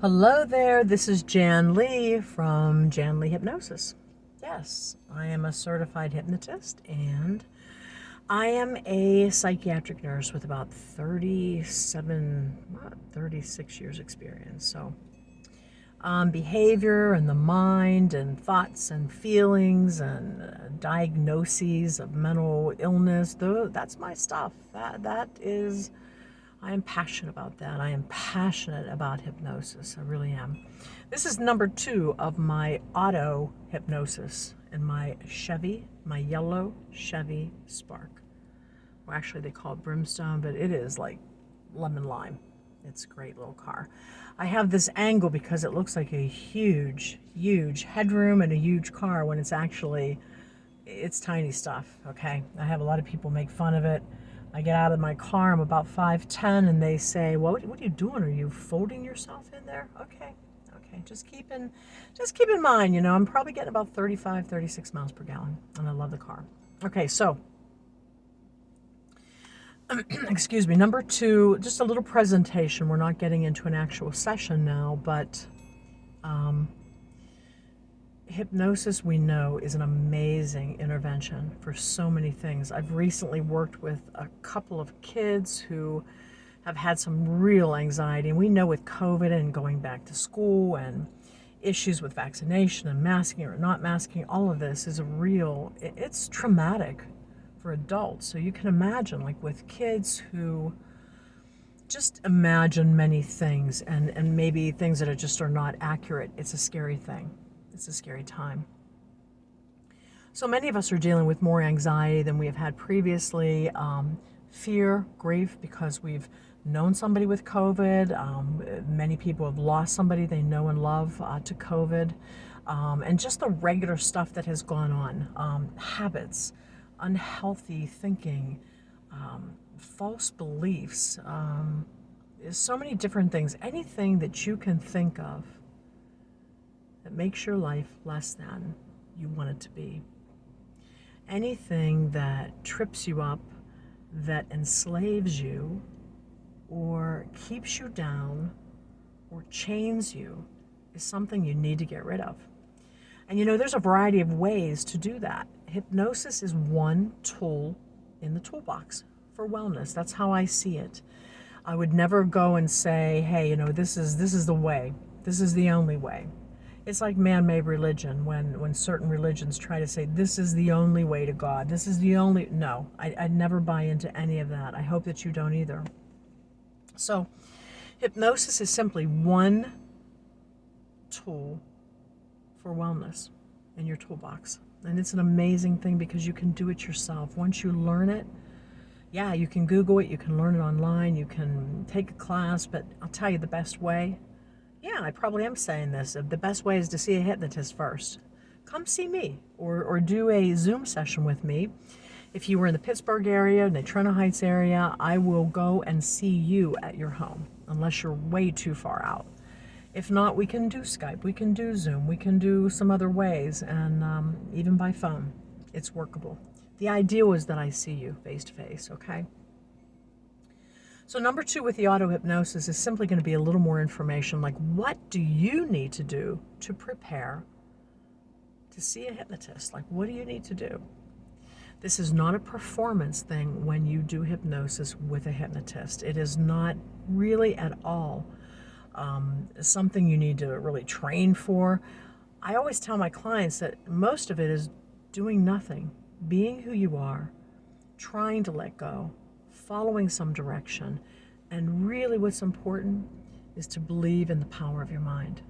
Hello there, this is Jan Lee from Jan Lee Hypnosis. Yes, I am a certified hypnotist and I am a psychiatric nurse with about 36 years experience. So behavior and the mind and thoughts and feelings and diagnoses of mental illness, that's my stuff. That is I am passionate about that. I am passionate about hypnosis. I really am. This is number 2 of my auto hypnosis in my yellow Chevy Spark. Well, actually, they call it Brimstone, but it is like lemon lime. It's a great little car. I have this angle because it looks like a huge headroom and a huge car when it's tiny stuff, okay? I have a lot of people make fun of it. I get out of my car, I'm about 5'10", and they say, well, what are you doing? Are you folding yourself in there? Okay. Just keep in mind, I'm probably getting about 35, 36 miles per gallon, and I love the car. Okay, so, excuse me, number 2, just a little presentation. We're not getting into an actual session now, but hypnosis, we know, is an amazing intervention for so many things. I've recently worked with a couple of kids who have had some real anxiety, and we know with COVID and going back to school and issues with vaccination and masking or not masking, all of this is it's traumatic for adults. So you can imagine, like with kids who just imagine many things and maybe things that are not accurate, it's a scary thing. It's a scary time. So many of us are dealing with more anxiety than we have had previously. Fear, grief, because we've known somebody with COVID. Many people have lost somebody they know and love to COVID. And just the regular stuff that has gone on. Habits, unhealthy thinking, false beliefs, so many different things. Anything that you can think of that makes your life less than you want it to be. Anything that trips you up, that enslaves you, or keeps you down, or chains you, is something you need to get rid of. And there's a variety of ways to do that. Hypnosis is one tool in the toolbox for wellness. That's how I see it. I would never go and say, hey, this is the way. This is the only way. It's like man-made religion when certain religions try to say this is the only way to God. This is the only... No, I'd never buy into any of that. I hope that you don't either. So hypnosis is simply one tool for wellness in your toolbox. And it's an amazing thing because you can do it yourself. Once you learn it, yeah, you can Google it, you can learn it online, you can take a class, but I'll tell you the best way. Yeah, I probably am saying this. The best way is to see a hypnotist first. Come see me or do a Zoom session with me. If you were in the Pittsburgh area, the Trento Heights area, I will go and see you at your home, unless you're way too far out. If not, we can do Skype, we can do Zoom, we can do some other ways, and even by phone. It's workable. The ideal is that I see you face to face, okay? So number 2 with the auto hypnosis is simply going to be a little more information, like what do you need to do to prepare to see a hypnotist? Like, what do you need to do? This is not a performance thing when you do hypnosis with a hypnotist. It is not really at all something you need to really train for. I always tell my clients that most of it is doing nothing, being who you are, trying to let go, following some direction, and really what's important is to believe in the power of your mind.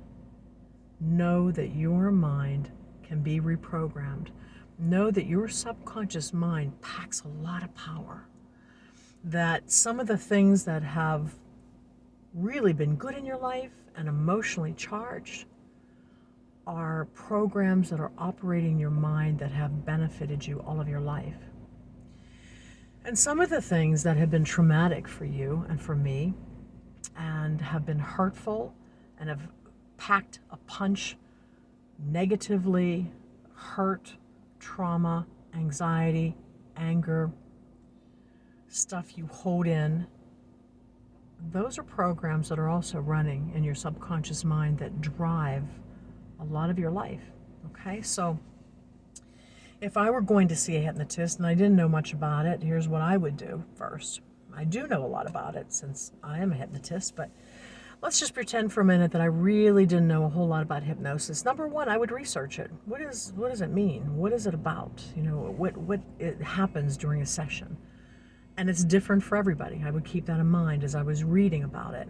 Know that your mind can be reprogrammed. Know that your subconscious mind packs a lot of power. That some of the things that have really been good in your life and emotionally charged are programs that are operating your mind that have benefited you all of your life. And some of the things that have been traumatic for you and for me and have been hurtful and have packed a punch negatively, hurt, trauma, anxiety, anger, stuff you hold in those are programs that are also running in your subconscious mind that drive a lot of your life. Okay, so if I were going to see a hypnotist and I didn't know much about it, here's what I would do first. I do know a lot about it since I am a hypnotist, but let's just pretend for a minute that I really didn't know a whole lot about hypnosis. Number one, I would research it. What does it mean? What is it about? What it happens during a session? And it's different for everybody. I would keep that in mind as I was reading about it.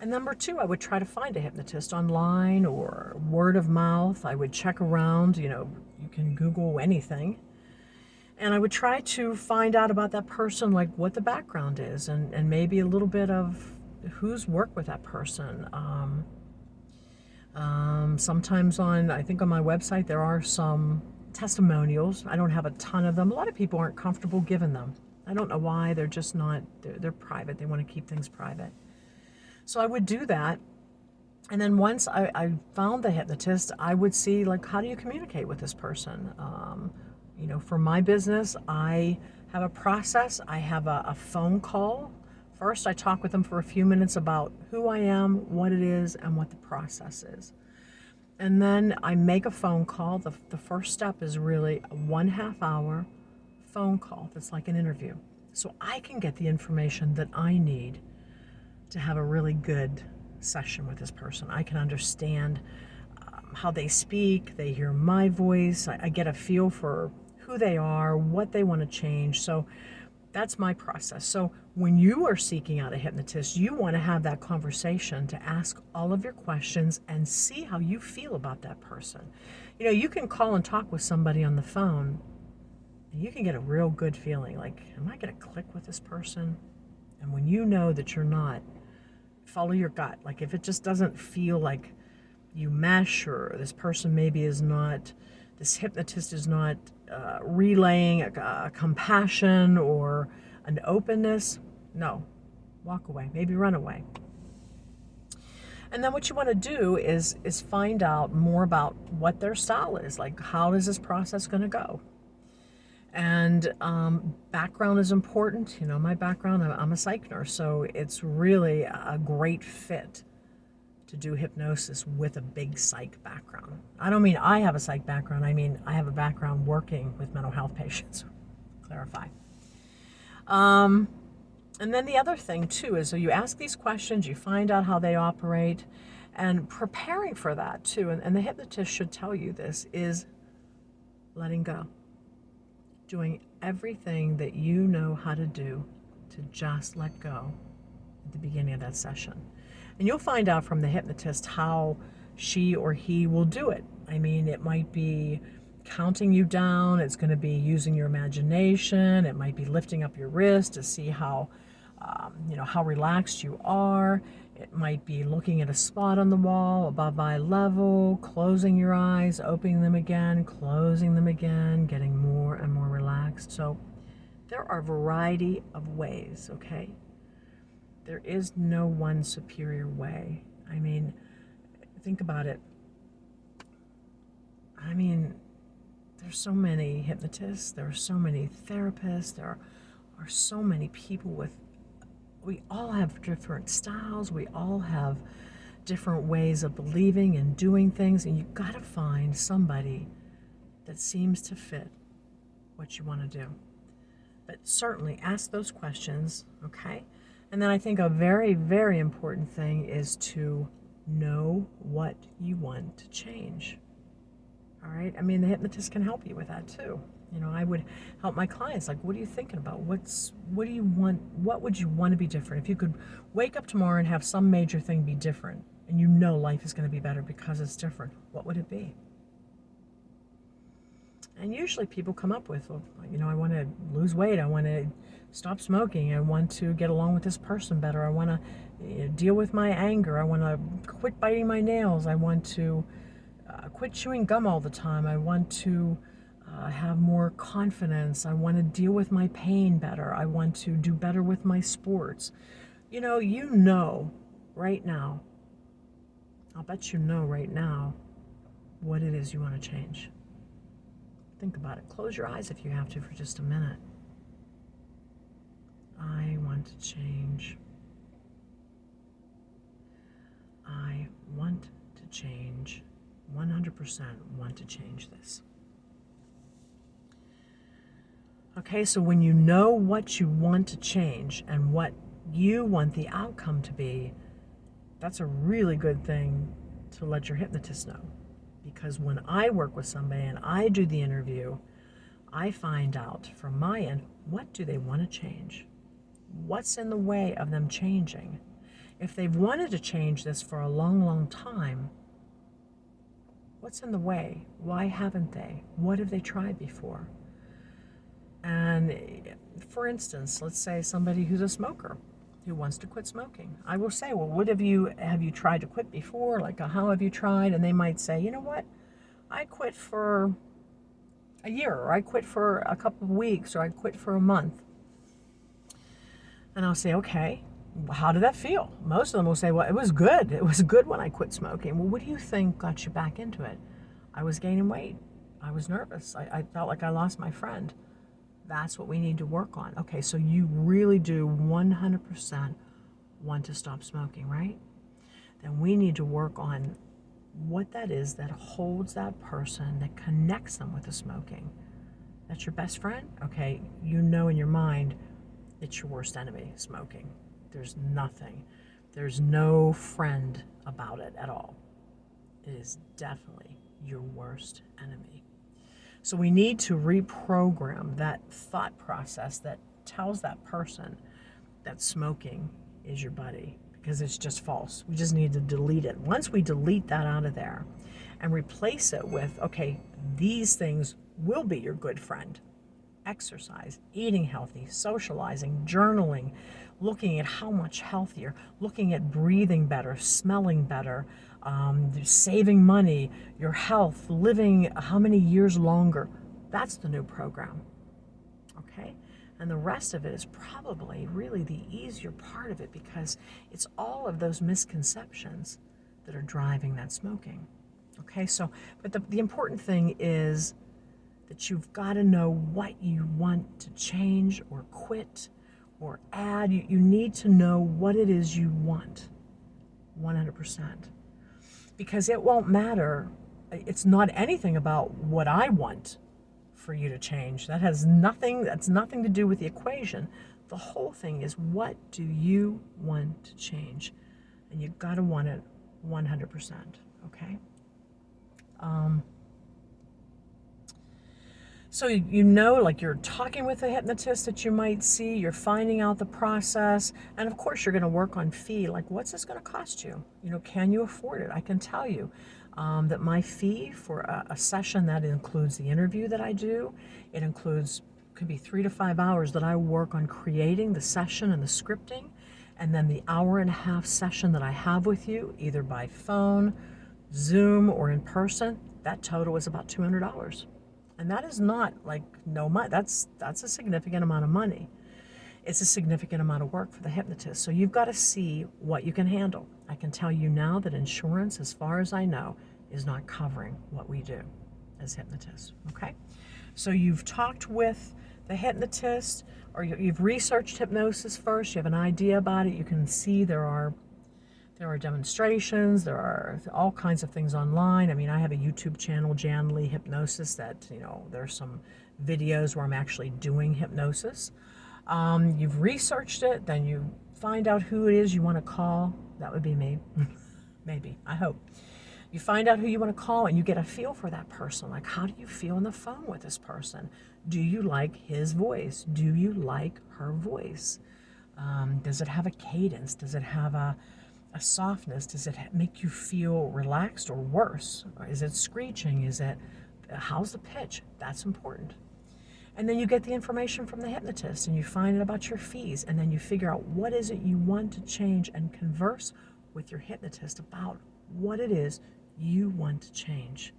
And number two, I would try to find a hypnotist online or word of mouth. I would check around, you can Google anything. And I would try to find out about that person, like what the background is, and maybe a little bit of who's worked with that person. Sometimes I think on my website, there are some testimonials. I don't have a ton of them. A lot of people aren't comfortable giving them. I don't know why. They're just not, they're private. They want to keep things private. So I would do that. And then once I found the hypnotist, I would see, like, how do you communicate with this person? For my business, I have a process. I have a phone call. First, I talk with them for a few minutes about who I am, what it is, and what the process is. And then I make a phone call. The first step is really a 1/2 hour phone call that's like an interview. So I can get the information that I need to have a really good session with this person. I can understand how they speak, they hear my voice, I get a feel for who they are, what they want to change. So that's my process. So when you are seeking out a hypnotist, you want to have that conversation to ask all of your questions and see how you feel about that person. You can call and talk with somebody on the phone, and you can get a real good feeling, like, am I going to click with this person? And when you know that you're not, follow your gut. Like, if it just doesn't feel like you mesh, or this person maybe is not, this hypnotist is not relaying a compassion or an openness, no, walk away, maybe run away. And then what you want to do is find out more about what their style is, like, how is this process going to go? And background is important. My background, I'm a psych nurse, so it's really a great fit to do hypnosis with a big psych background. I don't mean I have a psych background. I mean I have a background working with mental health patients. Clarify. And then the other thing too is, so you ask these questions, you find out how they operate, and preparing for that too, and the hypnotist should tell you this, is letting go. Doing everything that you know how to do to just let go at the beginning of that session. And you'll find out from the hypnotist how she or he will do it. I mean, it might be counting you down. It's going to be using your imagination. It might be lifting up your wrist to see how relaxed you are. It might be looking at a spot on the wall above eye level, closing your eyes, opening them again, closing them again, getting more and more relaxed. So there are a variety of ways, okay? There is no one superior way. I mean, think about it. I mean, there's so many hypnotists, there are so many therapists, there are so many people we all have different styles, we all have different ways of believing and doing things, and you've got to find somebody that seems to fit what you want to do. But certainly ask those questions, okay? And then I think a very, very important thing is to know what you want to change. All right? I mean, the hypnotist can help you with that too. I would help my clients, like, what are you thinking about? What do you want? What would you want to be different? If you could wake up tomorrow and have some major thing be different, and life is going to be better because it's different, what would it be? And usually people come up with, I want to lose weight. I want to stop smoking. I want to get along with this person better. I want to deal with my anger. I want to quit biting my nails. I want to quit chewing gum all the time. I want to have more confidence. I want to deal with my pain better. I want to do better with my sports. Right now, I'll bet right now what it is you want to change. Think about it. Close your eyes if you have to for just a minute. I want to change change, 100% want to change this. Okay, so when you know what you want to change and what you want the outcome to be, that's a really good thing to let your hypnotist know. Because when I work with somebody and I do the interview, I find out from my end, what do they want to change? What's in the way of them changing? If they've wanted to change this for a long, long time, what's in the way? Why haven't they? What have they tried before? And for instance, let's say somebody who's a smoker who wants to quit smoking. I will say, well, have you tried to quit before? Like, how have you tried? And they might say, you know what? I quit for a year, or I quit for a couple of weeks, or I quit for a month. And I'll say, okay, how did that feel? Most of them will say, well, it was good. It was good when I quit smoking. Well, what do you think got you back into it? I was gaining weight. I was nervous. I felt like I lost my friend. That's what we need to work on. Okay, so you really do 100% want to stop smoking, right? Then we need to work on what that is that holds that person, that connects them with the smoking. That's your best friend? Okay, you know in your mind it's your worst enemy, smoking. There's nothing. There's no friend about it at all. It is definitely your worst enemy. So we need to reprogram that thought process that tells that person that smoking is your buddy, because it's just false. We just need to delete it. Once we delete that out of there and replace it with, okay, these things will be your good friend. Exercise, eating healthy, socializing, journaling, looking at how much healthier, looking at breathing better, smelling better, saving money, your health, living how many years longer. That's the new program. Okay? And the rest of it is probably really the easier part of it, because it's all of those misconceptions that are driving that smoking. Okay? So, but the important thing is that you've got to know what you want to change or quit or add. You need to know what it is you want, 100%. Because it won't matter. It's not anything about what I want for you to change. That's nothing to do with the equation. The whole thing is, what do you want to change? And you've got to want it 100%, okay? So you know, like, you're talking with a hypnotist that you might see, you're finding out the process, and of course you're going to work on fee. Like, what's this going to cost you? You know, can you afford it? I can tell you that my fee for a session that includes the interview that I do, it includes, could be 3 to 5 hours that I work on creating the session and the scripting, and then the hour-and-a-half session that I have with you, either by phone, Zoom, or in person. That total is about $200. And that is not like no money. That's a significant amount of money. It's a significant amount of work for the hypnotist. So you've got to see what you can handle. I can tell you now that insurance, as far as I know, is not covering what we do as hypnotists. Okay? So you've talked with the hypnotist, or you've researched hypnosis first. You have an idea about it. You can see there are demonstrations, there are all kinds of things online. I mean, I have a YouTube channel, Jan Lee Hypnosis, that, you know, there's some videos where I'm actually doing hypnosis. You've researched it, then you find out who it is you want to call. That would be me. Maybe, I hope. You find out who you want to call, and you get a feel for that person. Like, how do you feel on the phone with this person? Do you like his voice? Do you like her voice? Does it have a cadence? Does it have a softness? Does it make you feel relaxed or worse? Or is it screeching? How's the pitch? That's important. And then you get the information from the hypnotist, and you find out about your fees, and then you figure out what is it you want to change, and converse with your hypnotist about what it is you want to change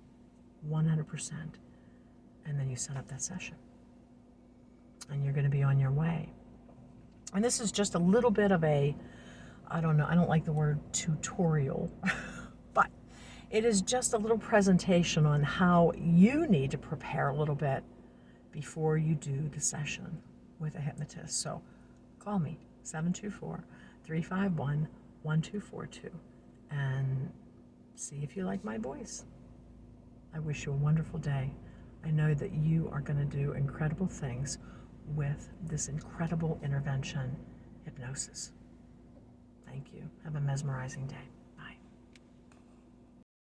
100%. And then you set up that session, and you're going to be on your way. And this is just a little bit of I don't know, I don't like the word tutorial, but it is just a little presentation on how you need to prepare a little bit before you do the session with a hypnotist. So call me, 724-351-1242, and See if you like my voice. I wish you a wonderful day. I know that you are going to do incredible things with this incredible intervention, hypnosis. Thank you. Have a mesmerizing day.